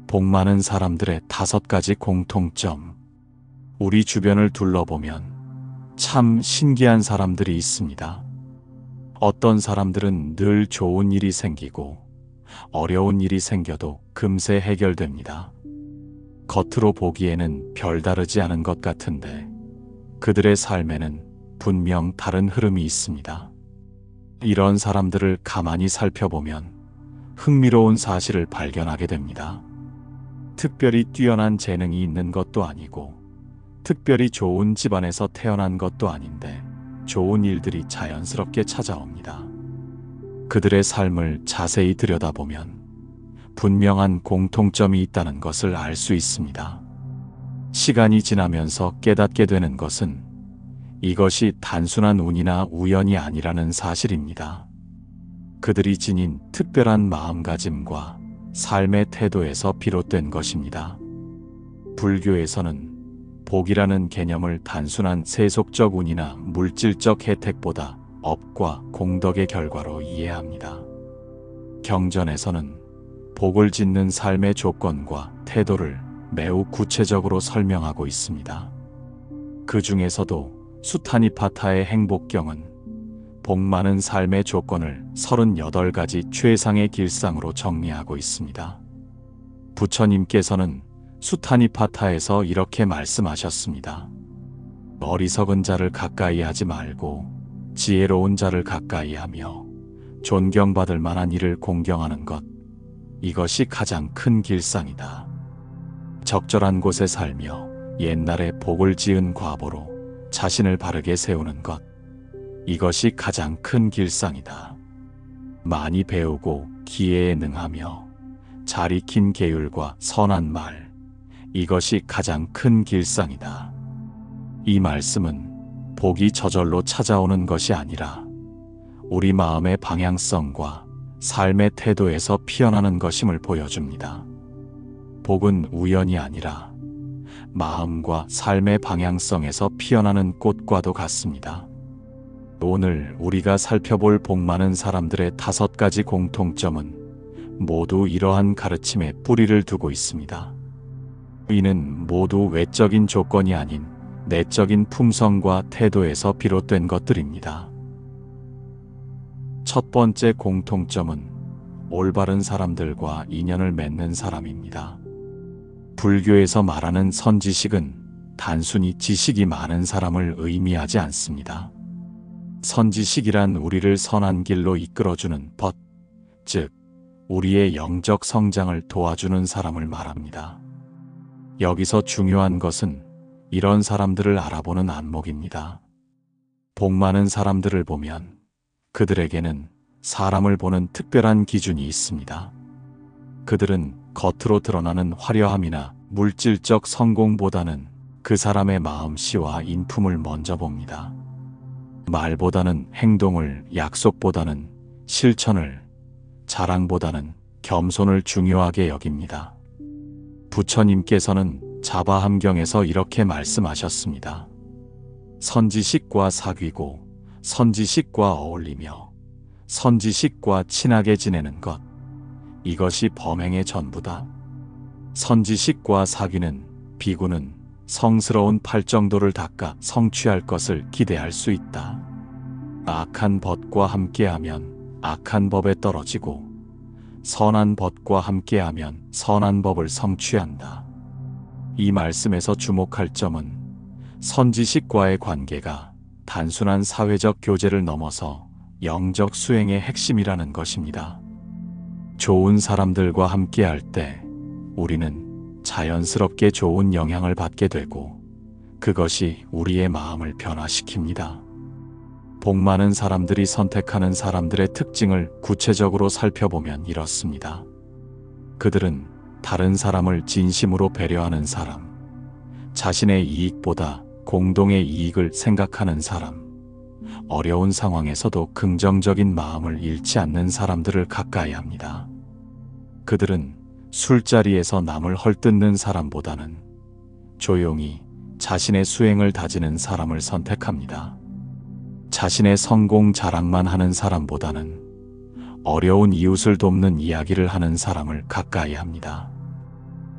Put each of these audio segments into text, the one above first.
복 많은 사람들의 5가지 공통점. 우리 주변을 둘러보면 참 신기한 사람들이 있습니다. 어떤 사람들은 늘 좋은 일이 생기고 어려운 일이 생겨도 금세 해결됩니다. 겉으로 보기에는 별다르지 않은 것 같은데 그들의 삶에는 분명 다른 흐름이 있습니다. 이런 사람들을 가만히 살펴보면 흥미로운 사실을 발견하게 됩니다. 특별히 뛰어난 재능이 있는 것도 아니고 특별히 좋은 집안에서 태어난 것도 아닌데 좋은 일들이 자연스럽게 찾아옵니다. 그들의 삶을 자세히 들여다보면 분명한 공통점이 있다는 것을 알 수 있습니다. 시간이 지나면서 깨닫게 되는 것은 이것이 단순한 운이나 우연이 아니라는 사실입니다. 그들이 지닌 특별한 마음가짐과 삶의 태도에서 비롯된 것입니다. 불교에서는 복이라는 개념을 단순한 세속적 운이나 물질적 혜택보다 업과 공덕의 결과로 이해합니다. 경전에서는 복을 짓는 삶의 조건과 태도를 매우 구체적으로 설명하고 있습니다. 그 중에서도 수타니파타의 행복경은 복 많은 삶의 조건을 38가지 최상의 길상으로 정리하고 있습니다. 부처님께서는 수타니파타에서 이렇게 말씀하셨습니다. 어리석은 자를 가까이 하지 말고 지혜로운 자를 가까이 하며 존경받을 만한 이를 공경하는 것, 이것이 가장 큰 길상이다. 적절한 곳에 살며 옛날에 복을 지은 과보로 자신을 바르게 세우는 것, 이것이 가장 큰 길상이다. 많이 배우고 기회에 능하며 잘 익힌 계율과 선한 말, 이것이 가장 큰 길상이다. 이 말씀은 복이 저절로 찾아오는 것이 아니라 우리 마음의 방향성과 삶의 태도에서 피어나는 것임을 보여줍니다. 복은 우연이 아니라 마음과 삶의 방향성에서 피어나는 꽃과도 같습니다. 오늘 우리가 살펴볼 복 많은 사람들의 5가지 공통점은 모두 이러한 가르침에 뿌리를 두고 있습니다. 이는 모두 외적인 조건이 아닌 내적인 품성과 태도에서 비롯된 것들입니다. 첫 번째 공통점은 올바른 사람들과 인연을 맺는 사람입니다. 불교에서 말하는 선지식은 단순히 지식이 많은 사람을 의미하지 않습니다. 선지식이란 우리를 선한 길로 이끌어주는 벗, 즉 우리의 영적 성장을 도와주는 사람을 말합니다. 여기서 중요한 것은 이런 사람들을 알아보는 안목입니다. 복 많은 사람들을 보면 그들에게는 사람을 보는 특별한 기준이 있습니다. 그들은 겉으로 드러나는 화려함이나 물질적 성공보다는 그 사람의 마음씨와 인품을 먼저 봅니다. 말보다는 행동을, 약속보다는 실천을, 자랑보다는 겸손을 중요하게 여깁니다. 부처님께서는 자바함경에서 이렇게 말씀하셨습니다. 선지식과 사귀고 선지식과 어울리며 선지식과 친하게 지내는 것, 이것이 범행의 전부다. 선지식과 사귀는 비구는 성스러운 팔정도를 닦아 성취할 것을 기대할 수 있다. 악한 벗과 함께하면 악한 법에 떨어지고 선한 벗과 함께하면 선한 법을 성취한다. 이 말씀에서 주목할 점은 선지식과의 관계가 단순한 사회적 교제를 넘어서 영적 수행의 핵심이라는 것입니다. 좋은 사람들과 함께할 때 우리는 자연스럽게 좋은 영향을 받게 되고 그것이 우리의 마음을 변화시킵니다. 복 많은 사람들이 선택하는 사람들의 특징을 구체적으로 살펴보면 이렇습니다. 그들은 다른 사람을 진심으로 배려하는 사람, 자신의 이익보다 공동의 이익을 생각하는 사람, 어려운 상황에서도 긍정적인 마음을 잃지 않는 사람들을 가까이 합니다. 그들은 술자리에서 남을 헐뜯는 사람보다는 조용히 자신의 수행을 다지는 사람을 선택합니다. 자신의 성공 자랑만 하는 사람보다는 어려운 이웃을 돕는 이야기를 하는 사람을 가까이 합니다.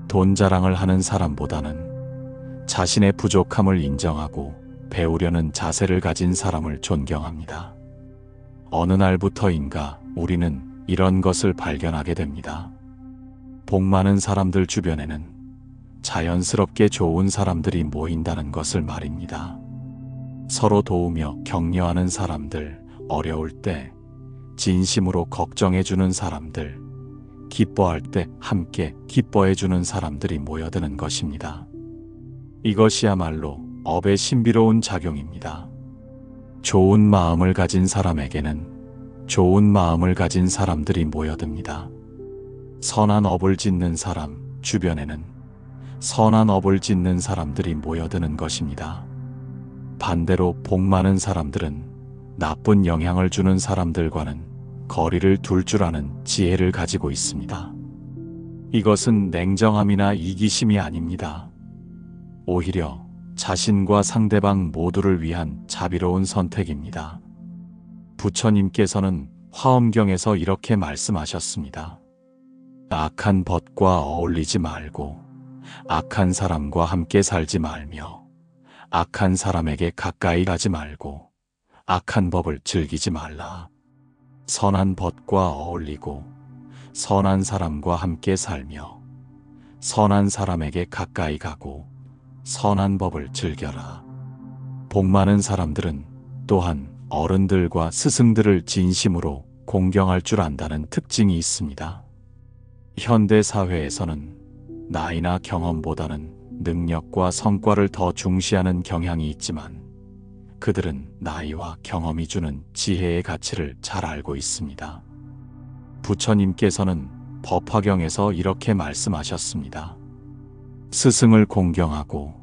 돈 자랑을 하는 사람보다는 자신의 부족함을 인정하고 배우려는 자세를 가진 사람을 존경합니다. 어느 날부터인가 우리는 이런 것을 발견하게 됩니다. 복 많은 사람들 주변에는 자연스럽게 좋은 사람들이 모인다는 것을 말입니다. 서로 도우며 격려하는 사람들, 어려울 때 진심으로 걱정해주는 사람들, 기뻐할 때 함께 기뻐해주는 사람들이 모여드는 것입니다. 이것이야말로 업의 신비로운 작용입니다. 좋은 마음을 가진 사람에게는 좋은 마음을 가진 사람들이 모여듭니다. 선한 업을 짓는 사람 주변에는 선한 업을 짓는 사람들이 모여드는 것입니다. 반대로 복 많은 사람들은 나쁜 영향을 주는 사람들과는 거리를 둘 줄 아는 지혜를 가지고 있습니다. 이것은 냉정함이나 이기심이 아닙니다. 오히려 자신과 상대방 모두를 위한 자비로운 선택입니다. 부처님께서는 화엄경에서 이렇게 말씀하셨습니다. 악한 벗과 어울리지 말고 악한 사람과 함께 살지 말며 악한 사람에게 가까이 가지 말고 악한 법을 즐기지 말라. 선한 벗과 어울리고 선한 사람과 함께 살며 선한 사람에게 가까이 가고 선한 법을 즐겨라. 복 많은 사람들은 또한 어른들과 스승들을 진심으로 공경할 줄 안다는 특징이 있습니다. 현대 사회에서는 나이나 경험보다는 능력과 성과를 더 중시하는 경향이 있지만 그들은 나이와 경험이 주는 지혜의 가치를 잘 알고 있습니다. 부처님께서는 법화경에서 이렇게 말씀하셨습니다. 스승을 공경하고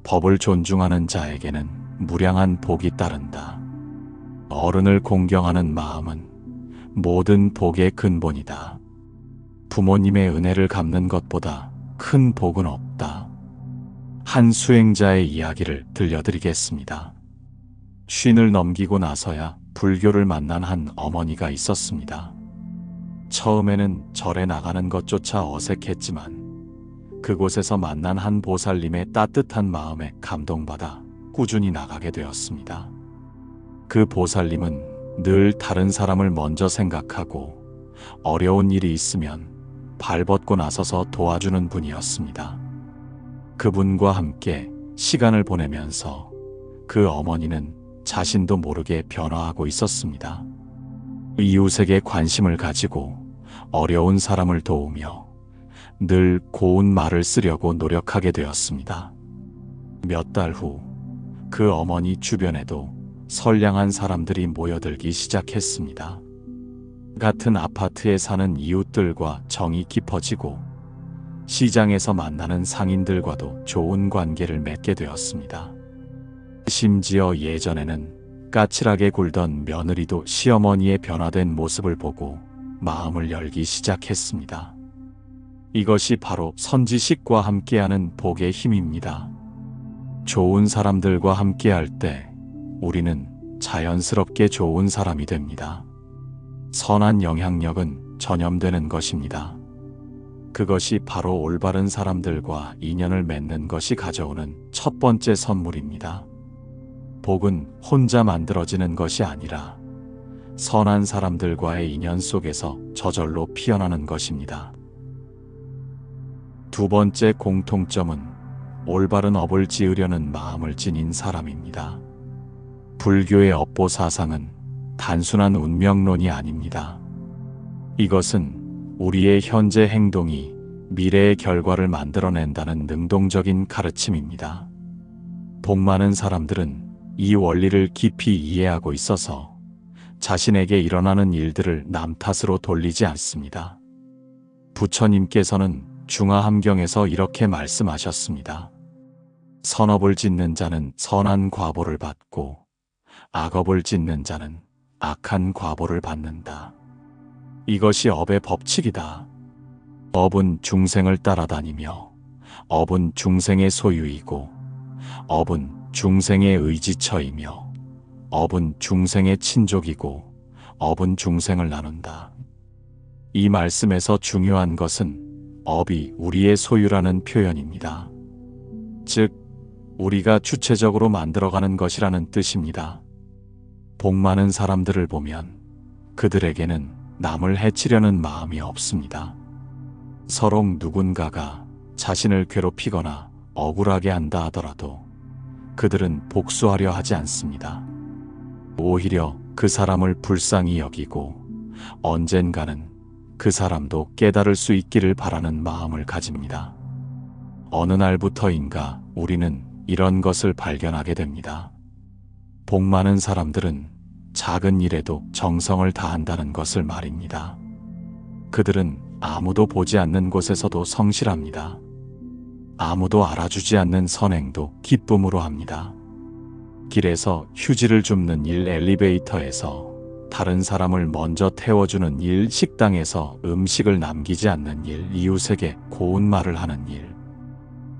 법을 존중하는 자에게는 무량한 복이 따른다. 어른을 공경하는 마음은 모든 복의 근본이다. 부모님의 은혜를 갚는 것보다 큰 복은 없다. 한 수행자의 이야기를 들려드리겠습니다. 쉰을 넘기고 나서야 불교를 만난 한 어머니가 있었습니다. 처음에는 절에 나가는 것조차 어색했지만 그곳에서 만난 한 보살님의 따뜻한 마음에 감동받아 꾸준히 나가게 되었습니다. 그 보살님은 늘 다른 사람을 먼저 생각하고 어려운 일이 있으면 발벗고 나서서 도와주는 분이었습니다. 그분과 함께 시간을 보내면서 그 어머니는 자신도 모르게 변화하고 있었습니다. 이웃에게 관심을 가지고 어려운 사람을 도우며 늘 고운 말을 쓰려고 노력하게 되었습니다. 몇 달 후 그 어머니 주변에도 선량한 사람들이 모여들기 시작했습니다. 같은 아파트에 사는 이웃들과 정이 깊어지고 시장에서 만나는 상인들과도 좋은 관계를 맺게 되었습니다. 심지어 예전에는 까칠하게 굴던 며느리도 시어머니의 변화된 모습을 보고 마음을 열기 시작했습니다. 이것이 바로 선지식과 함께하는 복의 힘입니다. 좋은 사람들과 함께할 때 우리는 자연스럽게 좋은 사람이 됩니다. 선한 영향력은 전염되는 것입니다. 그것이 바로 올바른 사람들과 인연을 맺는 것이 가져오는 첫 번째 선물입니다. 복은 혼자 만들어지는 것이 아니라 선한 사람들과의 인연 속에서 저절로 피어나는 것입니다. 두 번째 공통점은 올바른 업을 지으려는 마음을 지닌 사람입니다. 불교의 업보 사상은 단순한 운명론이 아닙니다. 이것은 우리의 현재 행동이 미래의 결과를 만들어낸다는 능동적인 가르침입니다. 복 많은 사람들은 이 원리를 깊이 이해하고 있어서 자신에게 일어나는 일들을 남 탓으로 돌리지 않습니다. 부처님께서는 중화함경에서 이렇게 말씀하셨습니다. 선업을 짓는 자는 선한 과보를 받고 악업을 짓는 자는 악한 과보를 받는다. 이것이 업의 법칙이다. 업은 중생을 따라다니며 업은 중생의 소유이고 업은 중생의 의지처이며 업은 중생의 친족이고 업은 중생을 나눈다. 이 말씀에서 중요한 것은 업이 우리의 소유라는 표현입니다. 즉, 우리가 주체적으로 만들어가는 것이라는 뜻입니다. 복 많은 사람들을 보면 그들에게는 남을 해치려는 마음이 없습니다. 서로 누군가가 자신을 괴롭히거나 억울하게 한다 하더라도 그들은 복수하려 하지 않습니다. 오히려 그 사람을 불쌍히 여기고 언젠가는 그 사람도 깨달을 수 있기를 바라는 마음을 가집니다. 어느 날부터인가 우리는 이런 것을 발견하게 됩니다. 복 많은 사람들은 작은 일에도 정성을 다한다는 것을 말입니다. 그들은 아무도 보지 않는 곳에서도 성실합니다. 아무도 알아주지 않는 선행도 기쁨으로 합니다. 길에서 휴지를 줍는 일, 엘리베이터에서 다른 사람을 먼저 태워주는 일, 식당에서 음식을 남기지 않는 일, 이웃에게 고운 말을 하는 일.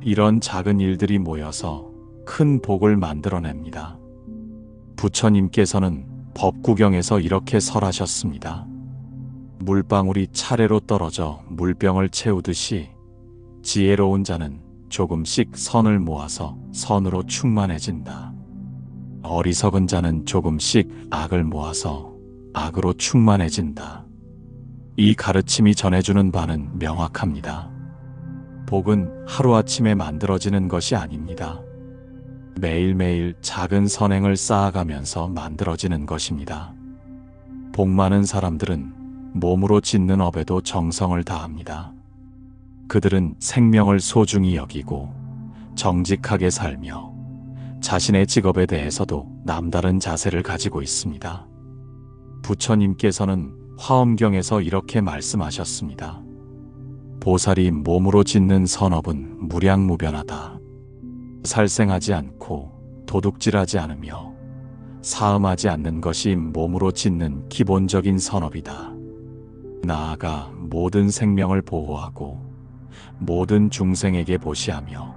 이런 작은 일들이 모여서 큰 복을 만들어냅니다. 부처님께서는 법구경에서 이렇게 설하셨습니다. 물방울이 차례로 떨어져 물병을 채우듯이 지혜로운 자는 조금씩 선을 모아서 선으로 충만해진다. 어리석은 자는 조금씩 악을 모아서 악으로 충만해진다. 이 가르침이 전해주는 바는 명확합니다. 복은 하루아침에 만들어지는 것이 아닙니다. 매일매일 작은 선행을 쌓아가면서 만들어지는 것입니다. 복 많은 사람들은 몸으로 짓는 업에도 정성을 다합니다. 그들은 생명을 소중히 여기고 정직하게 살며 자신의 직업에 대해서도 남다른 자세를 가지고 있습니다. 부처님께서는 화엄경에서 이렇게 말씀하셨습니다. 보살이 몸으로 짓는 선업은 무량무변하다. 살생하지 않고 도둑질하지 않으며 사음하지 않는 것이 몸으로 짓는 기본적인 선업이다. 나아가 모든 생명을 보호하고 모든 중생에게 보시하며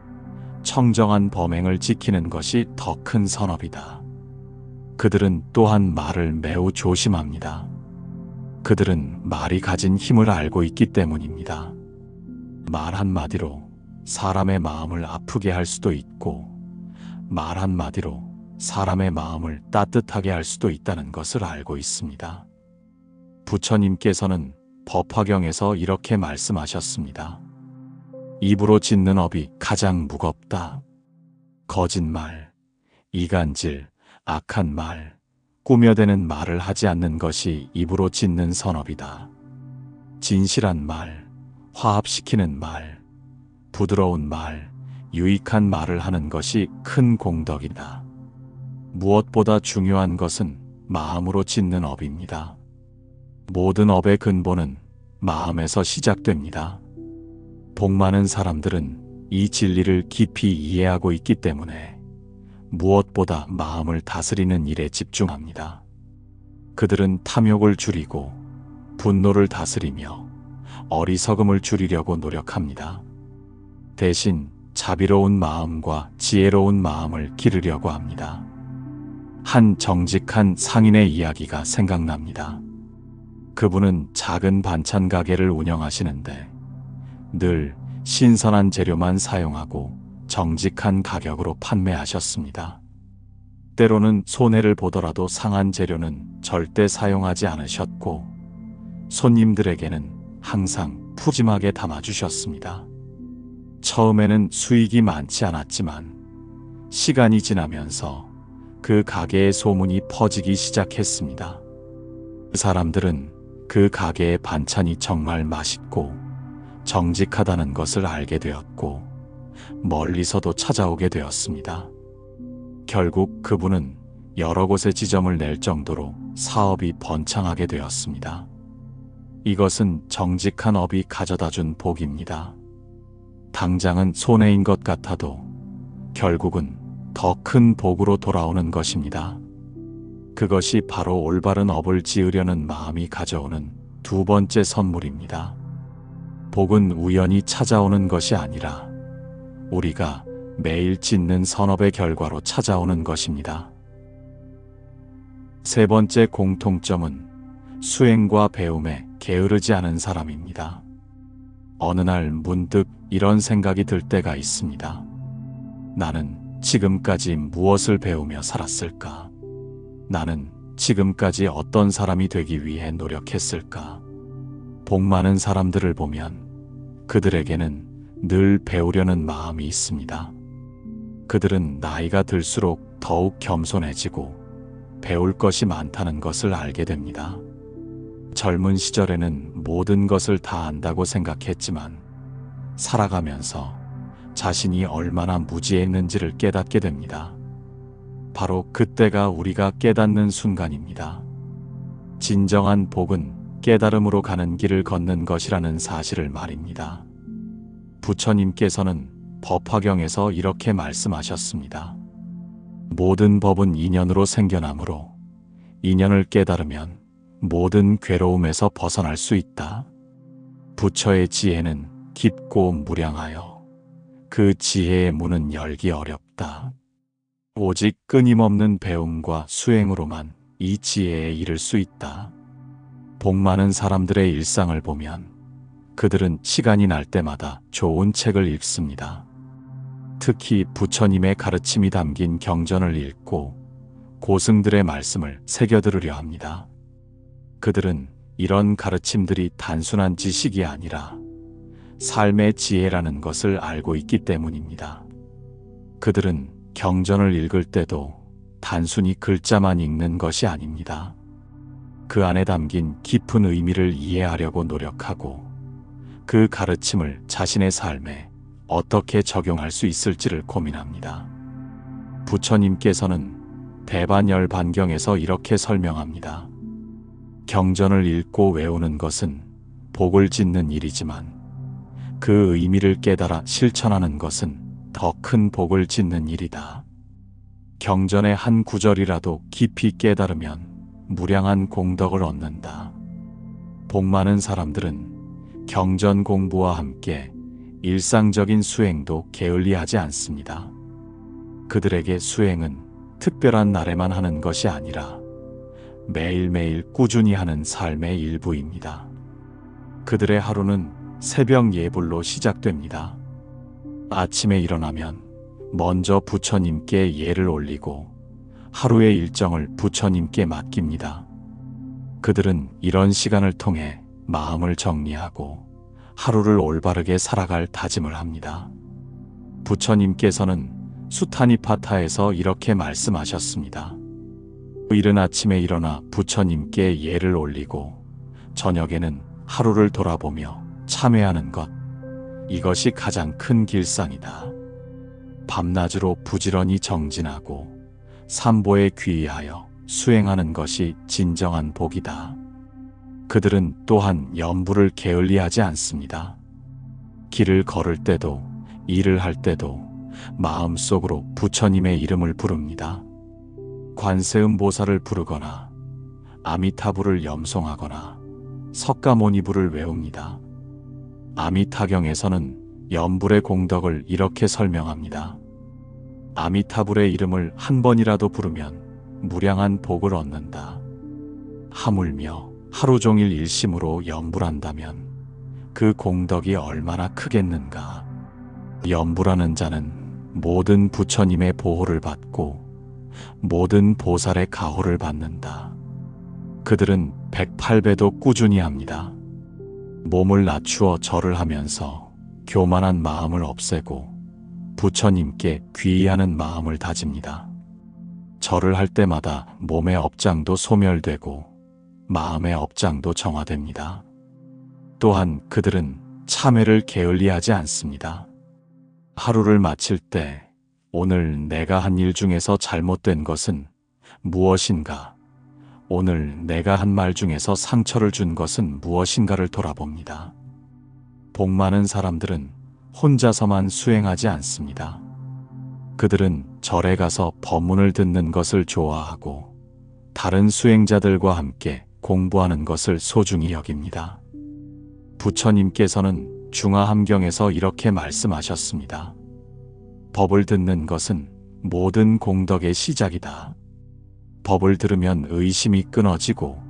청정한 범행을 지키는 것이 더 큰 선업이다. 그들은 또한 말을 매우 조심합니다. 그들은 말이 가진 힘을 알고 있기 때문입니다. 말 한마디로 사람의 마음을 아프게 할 수도 있고 말 한마디로 사람의 마음을 따뜻하게 할 수도 있다는 것을 알고 있습니다. 부처님께서는 법화경에서 이렇게 말씀하셨습니다. 입으로 짓는 업이 가장 무겁다. 거짓말, 이간질, 악한 말, 꾸며대는 말을 하지 않는 것이 입으로 짓는 선업이다. 진실한 말, 화합시키는 말, 부드러운 말, 유익한 말을 하는 것이 큰 공덕이다. 무엇보다 중요한 것은 마음으로 짓는 업입니다. 모든 업의 근본은 마음에서 시작됩니다. 복 많은 사람들은 이 진리를 깊이 이해하고 있기 때문에 무엇보다 마음을 다스리는 일에 집중합니다. 그들은 탐욕을 줄이고 분노를 다스리며 어리석음을 줄이려고 노력합니다. 대신 자비로운 마음과 지혜로운 마음을 기르려고 합니다. 한 정직한 상인의 이야기가 생각납니다. 그분은 작은 반찬 가게를 운영하시는데 늘 신선한 재료만 사용하고 정직한 가격으로 판매하셨습니다. 때로는 손해를 보더라도 상한 재료는 절대 사용하지 않으셨고 손님들에게는 항상 푸짐하게 담아주셨습니다. 처음에는 수익이 많지 않았지만 시간이 지나면서 그 가게의 소문이 퍼지기 시작했습니다. 사람들은 그 가게의 반찬이 정말 맛있고 정직하다는 것을 알게 되었고 멀리서도 찾아오게 되었습니다. 결국 그분은 여러 곳에 지점을 낼 정도로 사업이 번창하게 되었습니다. 이것은 정직한 업이 가져다준 복입니다. 당장은 손해인 것 같아도 결국은 더 큰 복으로 돌아오는 것입니다. 그것이 바로 올바른 업을 지으려는 마음이 가져오는 두 번째 선물입니다. 복은 우연히 찾아오는 것이 아니라 우리가 매일 짓는 선업의 결과로 찾아오는 것입니다. 세 번째 공통점은 수행과 배움에 게으르지 않은 사람입니다. 어느 날 문득 이런 생각이 들 때가 있습니다. 나는 지금까지 무엇을 배우며 살았을까? 나는 지금까지 어떤 사람이 되기 위해 노력했을까? 복 많은 사람들을 보면 그들에게는 늘 배우려는 마음이 있습니다. 그들은 나이가 들수록 더욱 겸손해지고 배울 것이 많다는 것을 알게 됩니다. 젊은 시절에는 모든 것을 다 안다고 생각했지만 살아가면서 자신이 얼마나 무지했는지를 깨닫게 됩니다. 바로 그때가 우리가 깨닫는 순간입니다. 진정한 복은 깨달음으로 가는 길을 걷는 것이라는 사실을 말입니다. 부처님께서는 법화경에서 이렇게 말씀하셨습니다. 모든 법은 인연으로 생겨나므로 인연을 깨달으면 모든 괴로움에서 벗어날 수 있다. 부처의 지혜는 깊고 무량하여 그 지혜의 문은 열기 어렵다. 오직 끊임없는 배움과 수행으로만 이 지혜에 이를 수 있다. 복 많은 사람들의 일상을 보면 그들은 시간이 날 때마다 좋은 책을 읽습니다. 특히 부처님의 가르침이 담긴 경전을 읽고 고승들의 말씀을 새겨들으려 합니다. 그들은 이런 가르침들이 단순한 지식이 아니라 삶의 지혜라는 것을 알고 있기 때문입니다. 그들은 경전을 읽을 때도 단순히 글자만 읽는 것이 아닙니다. 그 안에 담긴 깊은 의미를 이해하려고 노력하고 그 가르침을 자신의 삶에 어떻게 적용할 수 있을지를 고민합니다. 부처님께서는 대반열반경에서 이렇게 설명합니다. 경전을 읽고 외우는 것은 복을 짓는 일이지만 그 의미를 깨달아 실천하는 것은 더 큰 복을 짓는 일이다. 경전의 한 구절이라도 깊이 깨달으면 무량한 공덕을 얻는다. 복 많은 사람들은 경전 공부와 함께 일상적인 수행도 게을리하지 않습니다. 그들에게 수행은 특별한 날에만 하는 것이 아니라 매일매일 꾸준히 하는 삶의 일부입니다. 그들의 하루는 새벽 예불로 시작됩니다. 아침에 일어나면 먼저 부처님께 예를 올리고 하루의 일정을 부처님께 맡깁니다. 그들은 이런 시간을 통해 마음을 정리하고 하루를 올바르게 살아갈 다짐을 합니다. 부처님께서는 수타니파타에서 이렇게 말씀하셨습니다. 이른 아침에 일어나 부처님께 예를 올리고 저녁에는 하루를 돌아보며 참회하는 것, 이것이 가장 큰 길상이다. 밤낮으로 부지런히 정진하고 삼보에 귀의하여 수행하는 것이 진정한 복이다. 그들은 또한 염불을 게을리하지 않습니다. 길을 걸을 때도 일을 할 때도 마음속으로 부처님의 이름을 부릅니다. 관세음보살을 부르거나 아미타불을 염송하거나 석가모니불을 외웁니다. 아미타경에서는 염불의 공덕을 이렇게 설명합니다. 아미타불의 이름을 한 번이라도 부르면 무량한 복을 얻는다. 하물며 하루 종일 일심으로 염불한다면 그 공덕이 얼마나 크겠는가. 염불하는 자는 모든 부처님의 보호를 받고 모든 보살의 가호를 받는다. 그들은 108배도 꾸준히 합니다. 몸을 낮추어 절을 하면서 교만한 마음을 없애고 부처님께 귀의하는 마음을 다집니다. 절을 할 때마다 몸의 업장도 소멸되고 마음의 업장도 정화됩니다. 또한 그들은 참회를 게을리하지 않습니다. 하루를 마칠 때 오늘 내가 한 일 중에서 잘못된 것은 무엇인가? 오늘 내가 한 말 중에서 상처를 준 것은 무엇인가를 돌아봅니다. 복 많은 사람들은 혼자서만 수행하지 않습니다. 그들은 절에 가서 법문을 듣는 것을 좋아하고 다른 수행자들과 함께 공부하는 것을 소중히 여깁니다. 부처님께서는 중화함경에서 이렇게 말씀하셨습니다. 법을 듣는 것은 모든 공덕의 시작이다. 법을 들으면 의심이 끊어지고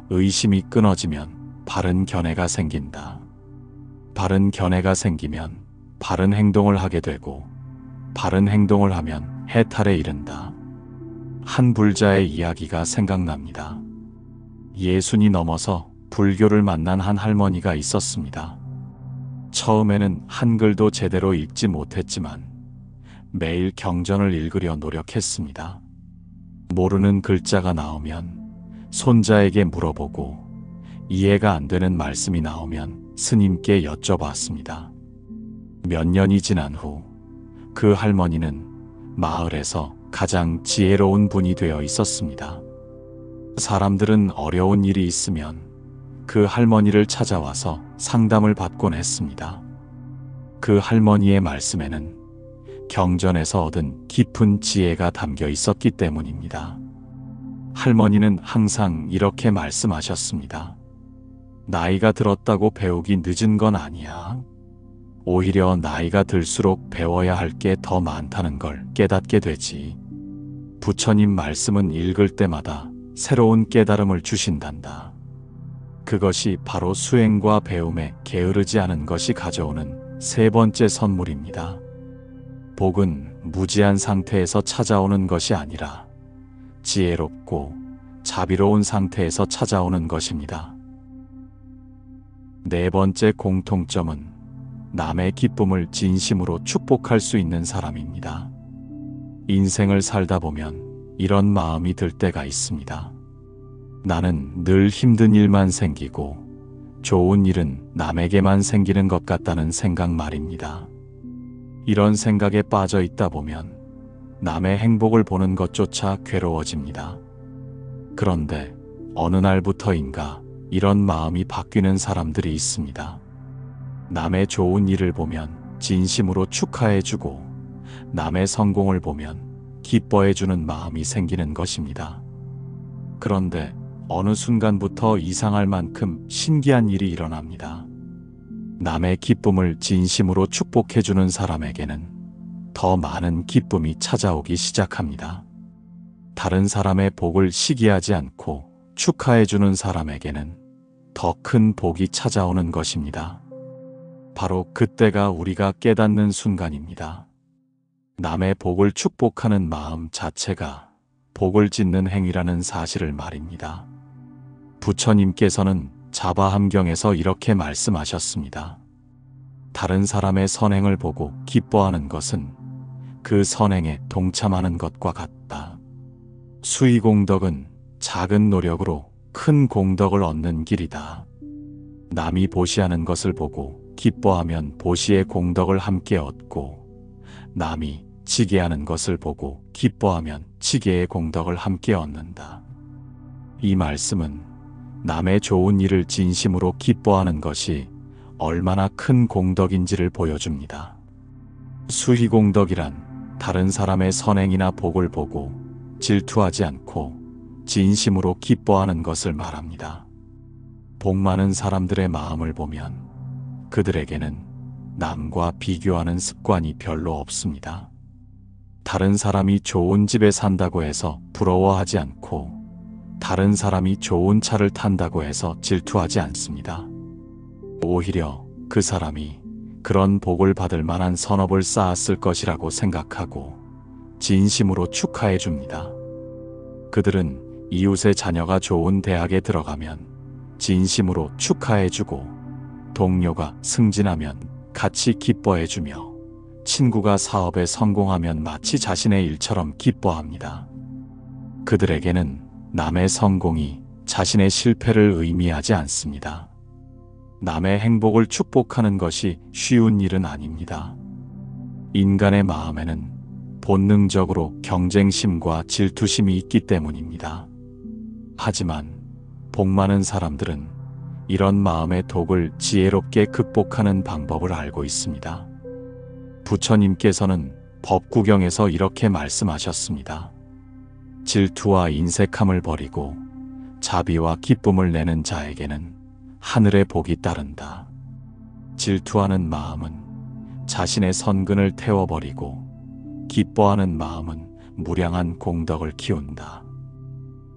의심이 끊어지면 바른 견해가 생긴다. 바른 견해가 생기면 바른 행동을 하게 되고 바른 행동을 하면 해탈에 이른다. 한 불자의 이야기가 생각납니다. 예순이 넘어서 불교를 만난 한 할머니가 있었습니다. 처음에는 한글도 제대로 읽지 못했지만 매일 경전을 읽으려 노력했습니다. 모르는 글자가 나오면 손자에게 물어보고 이해가 안 되는 말씀이 나오면 스님께 여쭤봤습니다. 몇 년이 지난 후 그 할머니는 마을에서 가장 지혜로운 분이 되어 있었습니다. 사람들은 어려운 일이 있으면 그 할머니를 찾아와서 상담을 받곤 했습니다. 그 할머니의 말씀에는 경전에서 얻은 깊은 지혜가 담겨 있었기 때문입니다. 할머니는 항상 이렇게 말씀하셨습니다. 나이가 들었다고 배우기 늦은 건 아니야. 오히려 나이가 들수록 배워야 할 게 더 많다는 걸 깨닫게 되지. 부처님 말씀은 읽을 때마다 새로운 깨달음을 주신단다. 그것이 바로 수행과 배움에 게으르지 않은 것이 가져오는 세 번째 선물입니다. 복은 무지한 상태에서 찾아오는 것이 아니라 지혜롭고 자비로운 상태에서 찾아오는 것입니다. 네 번째 공통점은 남의 기쁨을 진심으로 축복할 수 있는 사람입니다. 인생을 살다 보면 이런 마음이 들 때가 있습니다. 나는 늘 힘든 일만 생기고 좋은 일은 남에게만 생기는 것 같다는 생각 말입니다. 이런 생각에 빠져 있다 보면 남의 행복을 보는 것조차 괴로워집니다. 그런데 어느 날부터인가 이런 마음이 바뀌는 사람들이 있습니다. 남의 좋은 일을 보면 진심으로 축하해주고 남의 성공을 보면 기뻐해주는 마음이 생기는 것입니다. 그런데 어느 순간부터 이상할 만큼 신기한 일이 일어납니다. 남의 기쁨을 진심으로 축복해주는 사람에게는 더 많은 기쁨이 찾아오기 시작합니다. 다른 사람의 복을 시기하지 않고 축하해주는 사람에게는 더 큰 복이 찾아오는 것입니다. 바로 그때가 우리가 깨닫는 순간입니다. 남의 복을 축복하는 마음 자체가 복을 짓는 행위라는 사실을 말입니다. 부처님께서는 자바함경에서 이렇게 말씀하셨습니다. 다른 사람의 선행을 보고 기뻐하는 것은 그 선행에 동참하는 것과 같다. 수의공덕은 작은 노력으로 큰 공덕을 얻는 길이다. 남이 보시하는 것을 보고 기뻐하면 보시의 공덕을 함께 얻고 남이 지게하는 것을 보고 기뻐하면 지게의 공덕을 함께 얻는다. 이 말씀은 남의 좋은 일을 진심으로 기뻐하는 것이 얼마나 큰 공덕인지를 보여줍니다. 수희공덕이란 다른 사람의 선행이나 복을 보고 질투하지 않고 진심으로 기뻐하는 것을 말합니다. 복 많은 사람들의 마음을 보면 그들에게는 남과 비교하는 습관이 별로 없습니다. 다른 사람이 좋은 집에 산다고 해서 부러워하지 않고 다른 사람이 좋은 차를 탄다고 해서 질투하지 않습니다. 오히려 그 사람이 그런 복을 받을 만한 선업을 쌓았을 것이라고 생각하고 진심으로 축하해 줍니다. 그들은 이웃의 자녀가 좋은 대학에 들어가면 진심으로 축하해 주고 동료가 승진하면 같이 기뻐해 주며 친구가 사업에 성공하면 마치 자신의 일처럼 기뻐합니다. 그들에게는 남의 성공이 자신의 실패를 의미하지 않습니다. 남의 행복을 축복하는 것이 쉬운 일은 아닙니다. 인간의 마음에는 본능적으로 경쟁심과 질투심이 있기 때문입니다. 하지만 복 많은 사람들은 이런 마음의 독을 지혜롭게 극복하는 방법을 알고 있습니다. 부처님께서는 법구경에서 이렇게 말씀하셨습니다. 질투와 인색함을 버리고 자비와 기쁨을 내는 자에게는 하늘의 복이 따른다. 질투하는 마음은 자신의 선근을 태워버리고 기뻐하는 마음은 무량한 공덕을 키운다.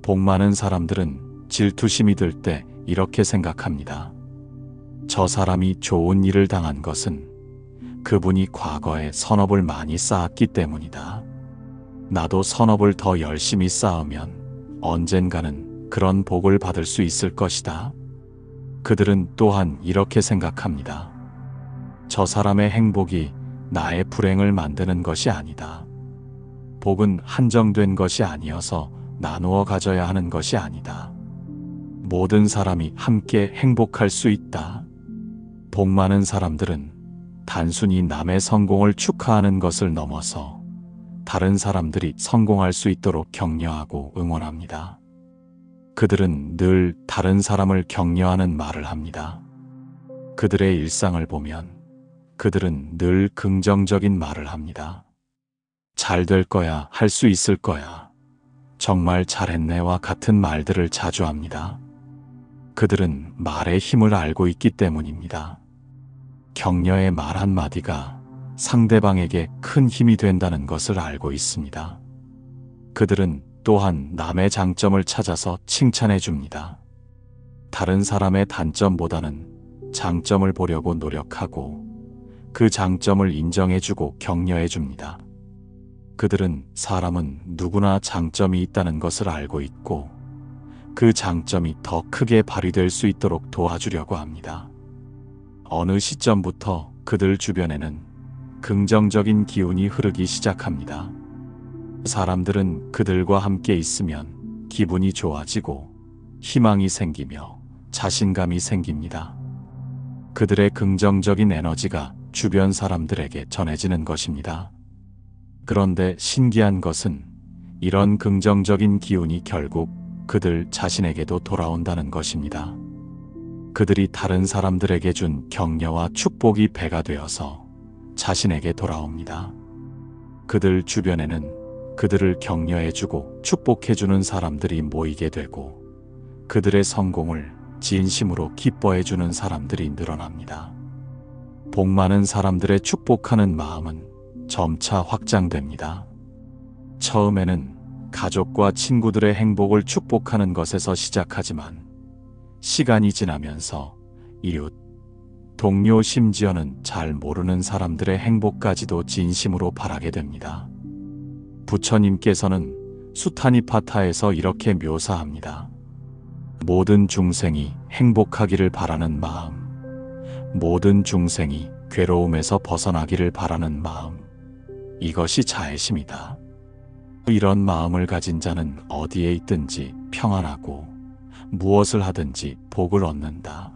복 많은 사람들은 질투심이 들 때 이렇게 생각합니다. 저 사람이 좋은 일을 당한 것은 그분이 과거에 선업을 많이 쌓았기 때문이다. 나도 선업을 더 열심히 쌓으면 언젠가는 그런 복을 받을 수 있을 것이다. 그들은 또한 이렇게 생각합니다. 저 사람의 행복이 나의 불행을 만드는 것이 아니다. 복은 한정된 것이 아니어서 나누어 가져야 하는 것이 아니다. 모든 사람이 함께 행복할 수 있다. 복 많은 사람들은 단순히 남의 성공을 축하하는 것을 넘어서 다른 사람들이 성공할 수 있도록 격려하고 응원합니다. 그들은 늘 다른 사람을 격려하는 말을 합니다. 그들의 일상을 보면 그들은 늘 긍정적인 말을 합니다. 잘 될 거야, 할 수 있을 거야, 정말 잘했네와 같은 말들을 자주 합니다. 그들은 말의 힘을 알고 있기 때문입니다. 격려의 말 한마디가 상대방에게 큰 힘이 된다는 것을 알고 있습니다. 그들은 또한 남의 장점을 찾아서 칭찬해 줍니다. 다른 사람의 단점보다는 장점을 보려고 노력하고 그 장점을 인정해 주고 격려해 줍니다. 그들은 사람은 누구나 장점이 있다는 것을 알고 있고 그 장점이 더 크게 발휘될 수 있도록 도와주려고 합니다. 어느 시점부터 그들 주변에는 긍정적인 기운이 흐르기 시작합니다. 사람들은 그들과 함께 있으면 기분이 좋아지고 희망이 생기며 자신감이 생깁니다. 그들의 긍정적인 에너지가 주변 사람들에게 전해지는 것입니다. 그런데 신기한 것은 이런 긍정적인 기운이 결국 그들 자신에게도 돌아온다는 것입니다. 그들이 다른 사람들에게 준 격려와 축복이 배가 되어서 자신에게 돌아옵니다. 그들 주변에는 그들을 격려해주고 축복해주는 사람들이 모이게 되고 그들의 성공을 진심으로 기뻐해주는 사람들이 늘어납니다. 복 많은 사람들의 축복하는 마음은 점차 확장됩니다. 처음에는 가족과 친구들의 행복을 축복하는 것에서 시작하지만 시간이 지나면서 이웃, 동료 심지어는 잘 모르는 사람들의 행복까지도 진심으로 바라게 됩니다. 부처님께서는 수타니파타에서 이렇게 묘사합니다. 모든 중생이 행복하기를 바라는 마음, 모든 중생이 괴로움에서 벗어나기를 바라는 마음, 이것이 자애심이다. 이런 마음을 가진 자는 어디에 있든지 평안하고 무엇을 하든지 복을 얻는다.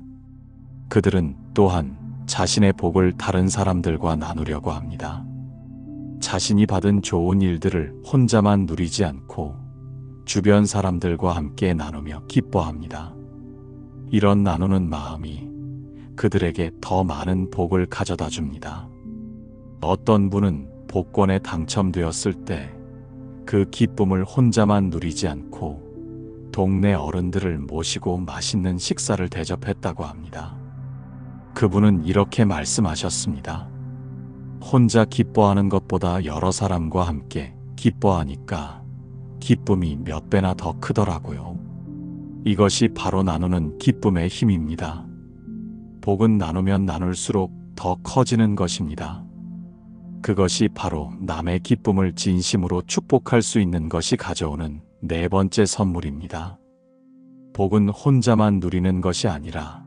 그들은 또한 자신의 복을 다른 사람들과 나누려고 합니다. 자신이 받은 좋은 일들을 혼자만 누리지 않고 주변 사람들과 함께 나누며 기뻐합니다. 이런 나누는 마음이 그들에게 더 많은 복을 가져다 줍니다. 어떤 분은 복권에 당첨되었을 때 그 기쁨을 혼자만 누리지 않고 동네 어른들을 모시고 맛있는 식사를 대접했다고 합니다. 그분은 이렇게 말씀하셨습니다. 혼자 기뻐하는 것보다 여러 사람과 함께 기뻐하니까 기쁨이 몇 배나 더 크더라고요. 이것이 바로 나누는 기쁨의 힘입니다. 복은 나누면 나눌수록 더 커지는 것입니다. 그것이 바로 남의 기쁨을 진심으로 축복할 수 있는 것이 가져오는 네 번째 선물입니다. 복은 혼자만 누리는 것이 아니라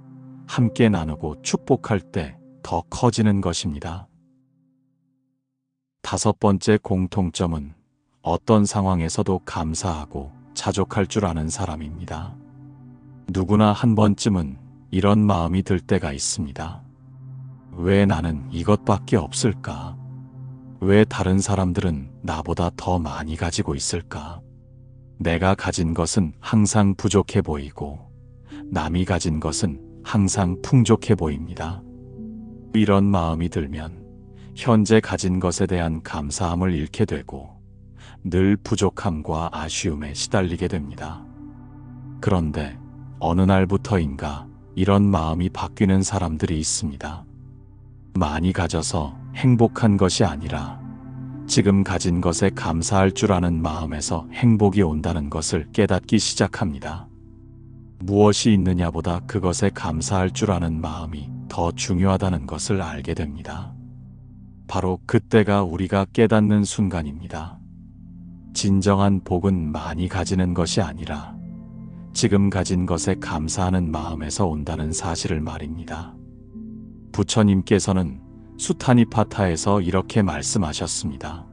함께 나누고 축복할 때 더 커지는 것입니다. 다섯 번째 공통점은 어떤 상황에서도 감사하고 자족할 줄 아는 사람입니다. 누구나 한 번쯤은 이런 마음이 들 때가 있습니다. 왜 나는 이것밖에 없을까? 왜 다른 사람들은 나보다 더 많이 가지고 있을까? 내가 가진 것은 항상 부족해 보이고 남이 가진 것은 항상 풍족해 보입니다. 이런 마음이 들면 현재 가진 것에 대한 감사함을 잃게 되고 늘 부족함과 아쉬움에 시달리게 됩니다. 그런데 어느 날부터인가 이런 마음이 바뀌는 사람들이 있습니다. 많이 가져서 행복한 것이 아니라 지금 가진 것에 감사할 줄 아는 마음에서 행복이 온다는 것을 깨닫기 시작합니다. 무엇이 있느냐보다 그것에 감사할 줄 아는 마음이 더 중요하다는 것을 알게 됩니다. 바로 그때가 우리가 깨닫는 순간입니다. 진정한 복은 많이 가지는 것이 아니라 지금 가진 것에 감사하는 마음에서 온다는 사실을 말입니다. 부처님께서는 수타니파타에서 이렇게 말씀하셨습니다.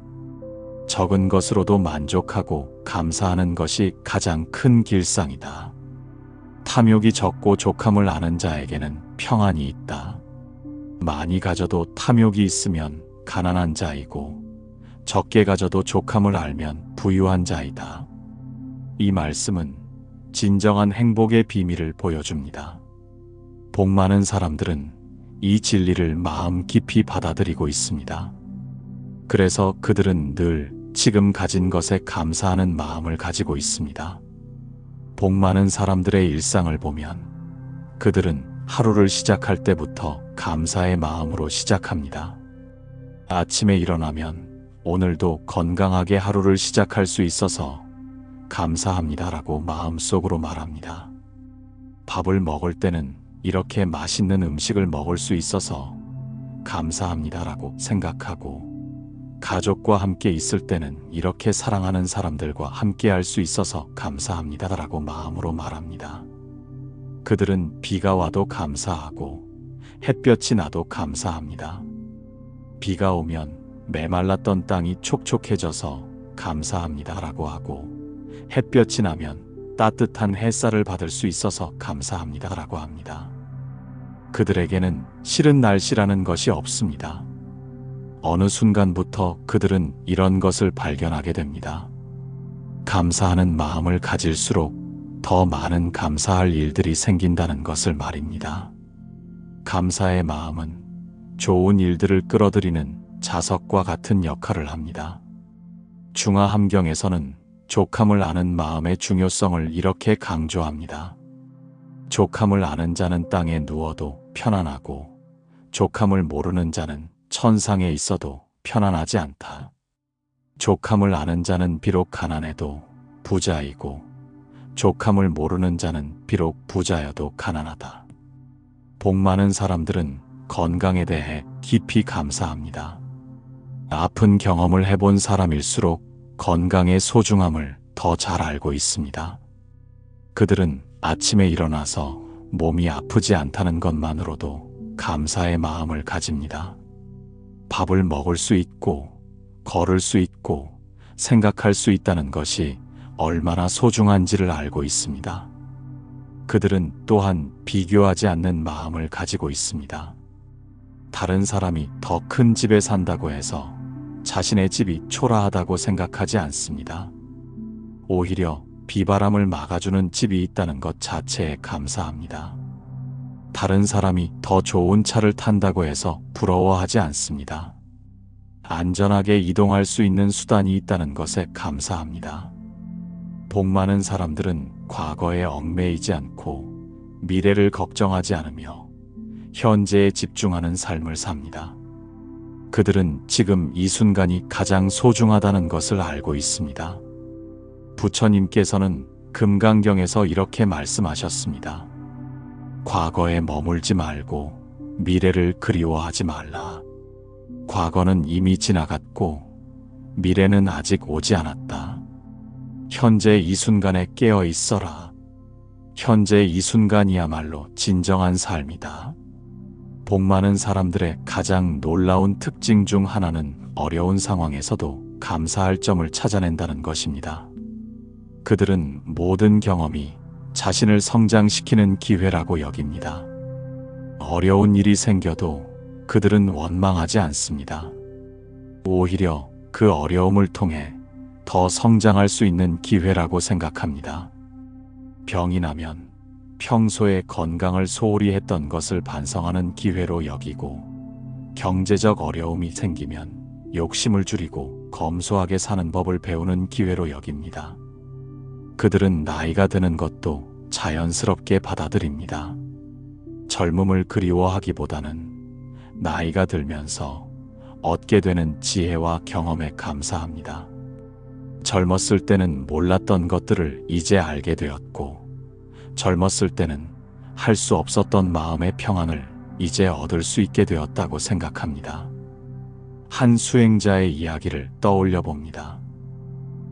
적은 것으로도 만족하고 감사하는 것이 가장 큰 길상이다. 탐욕이 적고 족함을 아는 자에게는 평안이 있다. 많이 가져도 탐욕이 있으면 가난한 자이고 적게 가져도 족함을 알면 부유한 자이다. 이 말씀은 진정한 행복의 비밀을 보여줍니다. 복 많은 사람들은 이 진리를 마음 깊이 받아들이고 있습니다. 그래서 그들은 늘 지금 가진 것에 감사하는 마음을 가지고 있습니다. 복 많은 사람들의 일상을 보면 그들은 하루를 시작할 때부터 감사의 마음으로 시작합니다. 아침에 일어나면 오늘도 건강하게 하루를 시작할 수 있어서 감사합니다라고 마음속으로 말합니다. 밥을 먹을 때는 이렇게 맛있는 음식을 먹을 수 있어서 감사합니다라고 생각하고, 가족과 함께 있을 때는 이렇게 사랑하는 사람들과 함께 할 수 있어서 감사합니다라고 마음으로 말합니다. 그들은 비가 와도 감사하고 햇볕이 나도 감사합니다. 비가 오면 메말랐던 땅이 촉촉해져서 감사합니다라고 하고, 햇볕이 나면 따뜻한 햇살을 받을 수 있어서 감사합니다라고 합니다. 그들에게는 싫은 날씨라는 것이 없습니다. 어느 순간부터 그들은 이런 것을 발견하게 됩니다. 감사하는 마음을 가질수록 더 많은 감사할 일들이 생긴다는 것을 말입니다. 감사의 마음은 좋은 일들을 끌어들이는 자석과 같은 역할을 합니다. 중화함경에서는 족함을 아는 마음의 중요성을 이렇게 강조합니다. 족함을 아는 자는 땅에 누워도 편안하고, 족함을 모르는 자는 천상에 있어도 편안하지 않다. 족함을 아는 자는 비록 가난해도 부자이고, 족함을 모르는 자는 비록 부자여도 가난하다. 복 많은 사람들은 건강에 대해 깊이 감사합니다. 아픈 경험을 해본 사람일수록 건강의 소중함을 더 잘 알고 있습니다. 그들은 아침에 일어나서 몸이 아프지 않다는 것만으로도 감사의 마음을 가집니다. 밥을 먹을 수 있고, 걸을 수 있고, 생각할 수 있다는 것이 얼마나 소중한지를 알고 있습니다. 그들은 또한 비교하지 않는 마음을 가지고 있습니다. 다른 사람이 더 큰 집에 산다고 해서 자신의 집이 초라하다고 생각하지 않습니다. 오히려 비바람을 막아주는 집이 있다는 것 자체에 감사합니다. 다른 사람이 더 좋은 차를 탄다고 해서 부러워하지 않습니다. 안전하게 이동할 수 있는 수단이 있다는 것에 감사합니다. 복 많은 사람들은 과거에 얽매이지 않고 미래를 걱정하지 않으며 현재에 집중하는 삶을 삽니다. 그들은 지금 이 순간이 가장 소중하다는 것을 알고 있습니다. 부처님께서는 금강경에서 이렇게 말씀하셨습니다. 과거에 머물지 말고 미래를 그리워하지 말라. 과거는 이미 지나갔고 미래는 아직 오지 않았다. 현재 이 순간에 깨어 있어라. 현재 이 순간이야말로 진정한 삶이다. 복 많은 사람들의 가장 놀라운 특징 중 하나는 어려운 상황에서도 감사할 점을 찾아낸다는 것입니다. 그들은 모든 경험이 자신을 성장시키는 기회라고 여깁니다. 어려운 일이 생겨도 그들은 원망하지 않습니다. 오히려 그 어려움을 통해 더 성장할 수 있는 기회라고 생각합니다. 병이 나면 평소에 건강을 소홀히 했던 것을 반성하는 기회로 여기고, 경제적 어려움이 생기면 욕심을 줄이고 검소하게 사는 법을 배우는 기회로 여깁니다. 그들은 나이가 드는 것도 자연스럽게 받아들입니다. 젊음을 그리워하기보다는 나이가 들면서 얻게 되는 지혜와 경험에 감사합니다. 젊었을 때는 몰랐던 것들을 이제 알게 되었고, 젊었을 때는 할 수 없었던 마음의 평안을 이제 얻을 수 있게 되었다고 생각합니다. 한 수행자의 이야기를 떠올려 봅니다.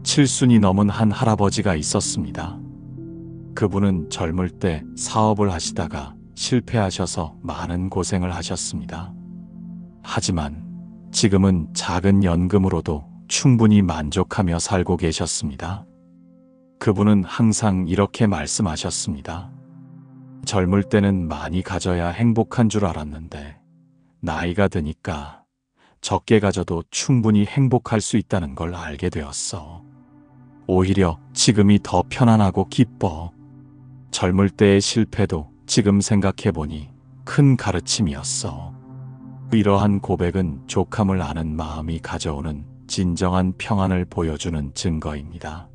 칠순이 넘은 한 할아버지가 있었습니다. 그분은 젊을 때 사업을 하시다가 실패하셔서 많은 고생을 하셨습니다. 하지만 지금은 작은 연금으로도 충분히 만족하며 살고 계셨습니다. 그분은 항상 이렇게 말씀하셨습니다. 젊을 때는 많이 가져야 행복한 줄 알았는데 나이가 드니까 적게 가져도 충분히 행복할 수 있다는 걸 알게 되었어. 오히려 지금이 더 편안하고 기뻐. 젊을 때의 실패도 지금 생각해보니 큰 가르침이었어. 이러한 고백은 족함을 아는 마음이 가져오는 진정한 평안을 보여주는 증거입니다.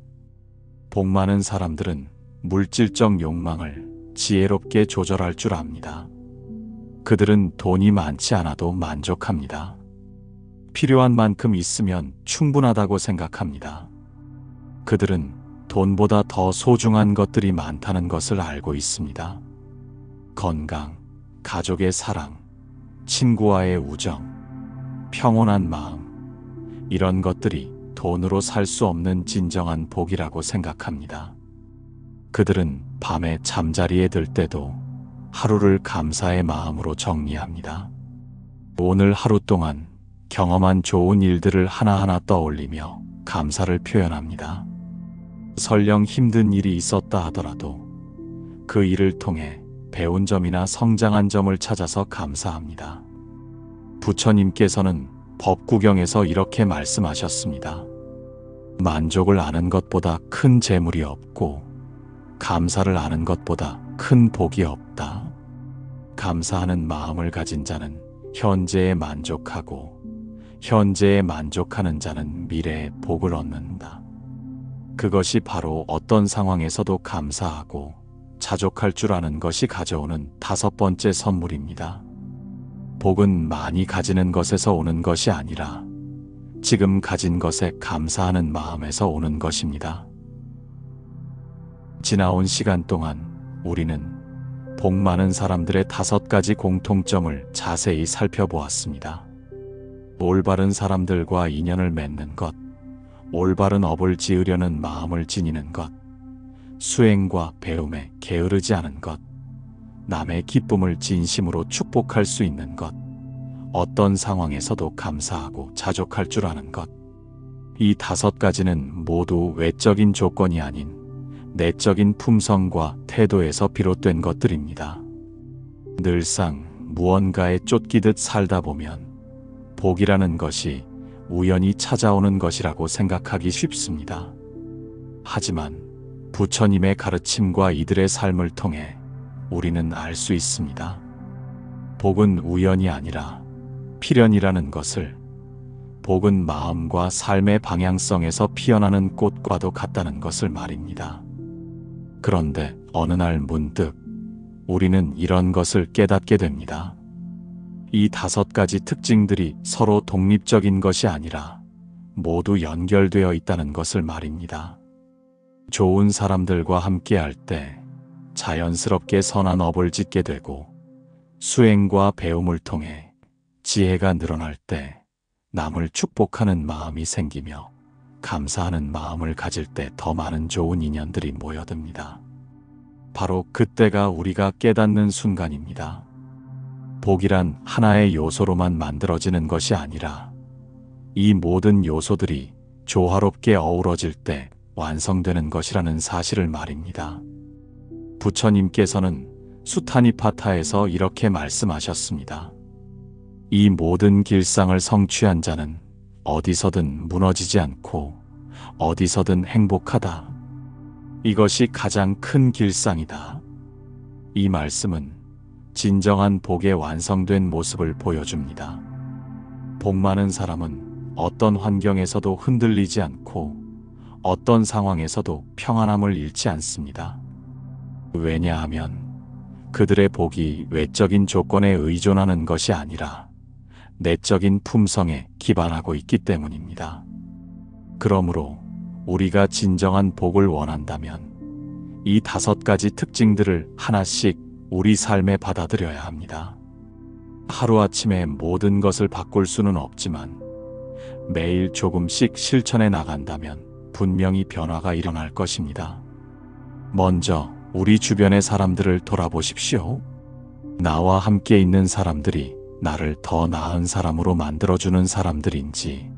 복 많은 사람들은 물질적 욕망을 지혜롭게 조절할 줄 압니다. 그들은 돈이 많지 않아도 만족합니다. 필요한 만큼 있으면 충분하다고 생각합니다. 그들은 돈보다 더 소중한 것들이 많다는 것을 알고 있습니다. 건강, 가족의 사랑, 친구와의 우정, 평온한 마음, 이런 것들이 돈으로 살 수 없는 진정한 복이라고 생각합니다. 그들은 밤에 잠자리에 들 때도 하루를 감사의 마음으로 정리합니다. 오늘 하루 동안 경험한 좋은 일들을 하나하나 떠올리며 감사를 표현합니다. 설령 힘든 일이 있었다 하더라도 그 일을 통해 배운 점이나 성장한 점을 찾아서 감사합니다. 부처님께서는 법구경에서 이렇게 말씀하셨습니다. 만족을 아는 것보다 큰 재물이 없고 감사를 아는 것보다 큰 복이 없다. 감사하는 마음을 가진 자는 현재에 만족하고 현재에 만족하는 자는 미래의 복을 얻는다. 그것이 바로 어떤 상황에서도 감사하고 자족할 줄 아는 것이 가져오는 5번째 선물입니다. 복은 많이 가지는 것에서 오는 것이 아니라 지금 가진 것에 감사하는 마음에서 오는 것입니다. 지나온 시간 동안 우리는 복 많은 사람들의 5가지 공통점을 자세히 살펴보았습니다. 올바른 사람들과 인연을 맺는 것, 올바른 업을 지으려는 마음을 지니는 것, 수행과 배움에 게으르지 않은 것, 남의 기쁨을 진심으로 축복할 수 있는 것, 어떤 상황에서도 감사하고 자족할 줄 아는 것. 이 5가지는 모두 외적인 조건이 아닌 내적인 품성과 태도에서 비롯된 것들입니다. 늘상 무언가에 쫓기듯 살다 보면 복이라는 것이 우연히 찾아오는 것이라고 생각하기 쉽습니다. 하지만 부처님의 가르침과 이들의 삶을 통해 우리는 알 수 있습니다. 복은 우연이 아니라 필연이라는 것을, 복은 마음과 삶의 방향성에서 피어나는 꽃과도 같다는 것을 말입니다. 그런데 어느 날 문득 우리는 이런 것을 깨닫게 됩니다. 이 5가지 특징들이 서로 독립적인 것이 아니라 모두 연결되어 있다는 것을 말입니다. 좋은 사람들과 함께할 때 자연스럽게 선한 업을 짓게 되고, 수행과 배움을 통해 지혜가 늘어날 때 남을 축복하는 마음이 생기며, 감사하는 마음을 가질 때 더 많은 좋은 인연들이 모여듭니다. 바로 그때가 우리가 깨닫는 순간입니다. 복이란 하나의 요소로만 만들어지는 것이 아니라 이 모든 요소들이 조화롭게 어우러질 때 완성되는 것이라는 사실을 말입니다. 부처님께서는 수타니파타에서 이렇게 말씀하셨습니다. 이 모든 길상을 성취한 자는 어디서든 무너지지 않고 어디서든 행복하다. 이것이 가장 큰 길상이다. 이 말씀은 진정한 복의 완성된 모습을 보여줍니다. 복 많은 사람은 어떤 환경에서도 흔들리지 않고 어떤 상황에서도 평안함을 잃지 않습니다. 왜냐하면 그들의 복이 외적인 조건에 의존하는 것이 아니라 내적인 품성에 기반하고 있기 때문입니다. 그러므로 우리가 진정한 복을 원한다면 이 5가지 특징들을 하나씩 우리 삶에 받아들여야 합니다. 하루아침에 모든 것을 바꿀 수는 없지만 매일 조금씩 실천해 나간다면 분명히 변화가 일어날 것입니다. 먼저 우리 주변의 사람들을 돌아보십시오. 나와 함께 있는 사람들이 나를 더 나은 사람으로 만들어주는 사람들인지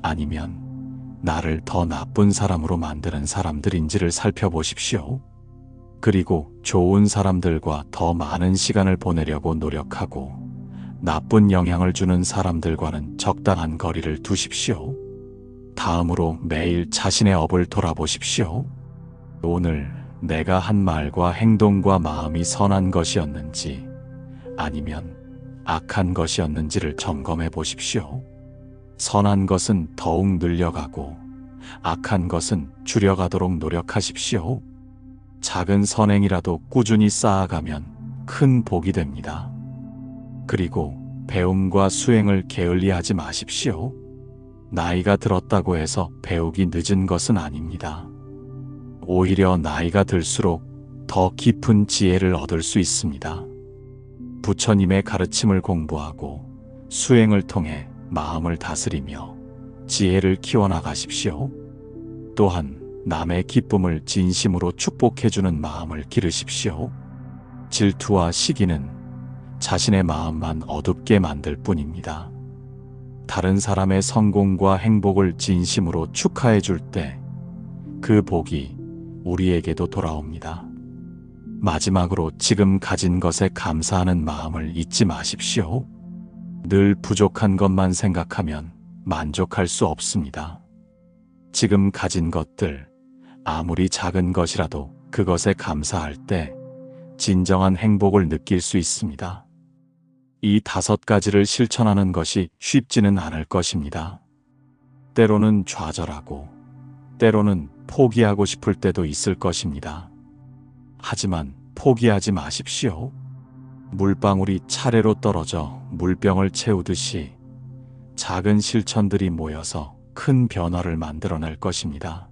아니면 나를 더 나쁜 사람으로 만드는 사람들인지를 살펴보십시오. 그리고 좋은 사람들과 더 많은 시간을 보내려고 노력하고 나쁜 영향을 주는 사람들과는 적당한 거리를 두십시오. 다음으로 매일 자신의 업을 돌아보십시오. 오늘 내가 한 말과 행동과 마음이 선한 것이었는지 아니면 악한 것이었는지를 점검해 보십시오. 선한 것은 더욱 늘려가고 악한 것은 줄여가도록 노력하십시오. 작은 선행이라도 꾸준히 쌓아가면 큰 복이 됩니다. 그리고 배움과 수행을 게을리하지 마십시오. 나이가 들었다고 해서 배우기 늦은 것은 아닙니다. 오히려 나이가 들수록 더 깊은 지혜를 얻을 수 있습니다. 부처님의 가르침을 공부하고 수행을 통해 마음을 다스리며 지혜를 키워나가십시오. 또한 남의 기쁨을 진심으로 축복해주는 마음을 기르십시오. 질투와 시기는 자신의 마음만 어둡게 만들 뿐입니다. 다른 사람의 성공과 행복을 진심으로 축하해 줄 때 그 복이 우리에게도 돌아옵니다. 마지막으로 지금 가진 것에 감사하는 마음을 잊지 마십시오. 늘 부족한 것만 생각하면 만족할 수 없습니다. 지금 가진 것들, 아무리 작은 것이라도 그것에 감사할 때 진정한 행복을 느낄 수 있습니다. 이 5가지를 실천하는 것이 쉽지는 않을 것입니다. 때로는 좌절하고, 때로는 포기하고 싶을 때도 있을 것입니다. 하지만 포기하지 마십시오. 물방울이 차례로 떨어져 물병을 채우듯이 작은 실천들이 모여서 큰 변화를 만들어낼 것입니다.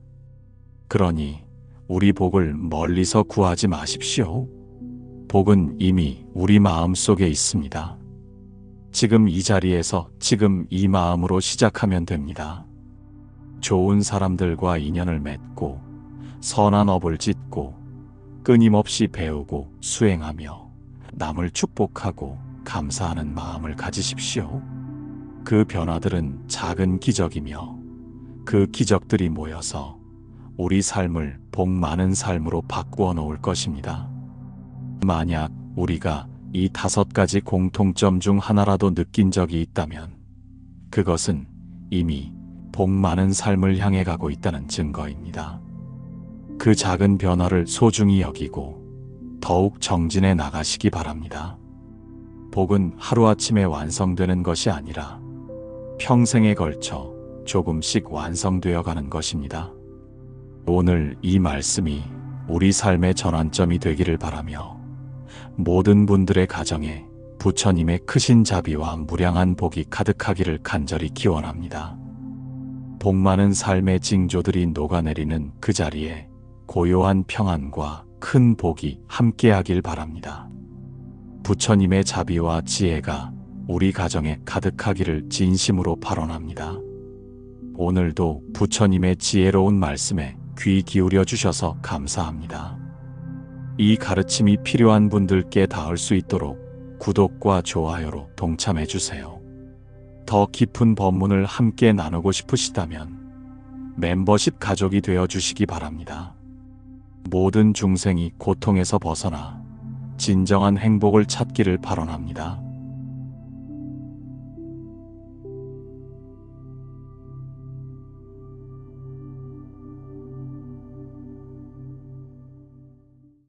그러니 우리 복을 멀리서 구하지 마십시오. 복은 이미 우리 마음 속에 있습니다. 지금 이 자리에서 지금 이 마음으로 시작하면 됩니다. 좋은 사람들과 인연을 맺고 선한 업을 짓고 끊임없이 배우고 수행하며 남을 축복하고 감사하는 마음을 가지십시오. 그 변화들은 작은 기적이며 그 기적들이 모여서 우리 삶을 복 많은 삶으로 바꾸어 놓을 것입니다. 만약 우리가 이 5가지 공통점 중 하나라도 느낀 적이 있다면 그것은 이미 복 많은 삶을 향해 가고 있다는 증거입니다. 그 작은 변화를 소중히 여기고 더욱 정진해 나가시기 바랍니다. 복은 하루아침에 완성되는 것이 아니라 평생에 걸쳐 조금씩 완성되어 가는 것입니다. 오늘 이 말씀이 우리 삶의 전환점이 되기를 바라며 모든 분들의 가정에 부처님의 크신 자비와 무량한 복이 가득하기를 간절히 기원합니다. 복 많은 삶의 징조들이 녹아내리는 그 자리에 고요한 평안과 큰 복이 함께하길 바랍니다. 부처님의 자비와 지혜가 우리 가정에 가득하기를 진심으로 발언합니다. 오늘도 부처님의 지혜로운 말씀에 귀 기울여 주셔서 감사합니다. 이 가르침이 필요한 분들께 닿을 수 있도록 구독과 좋아요로 동참해 주세요. 더 깊은 법문을 함께 나누고 싶으시다면 멤버십 가족이 되어 주시기 바랍니다. 모든 중생이 고통에서 벗어나 진정한 행복을 찾기를 발언합니다.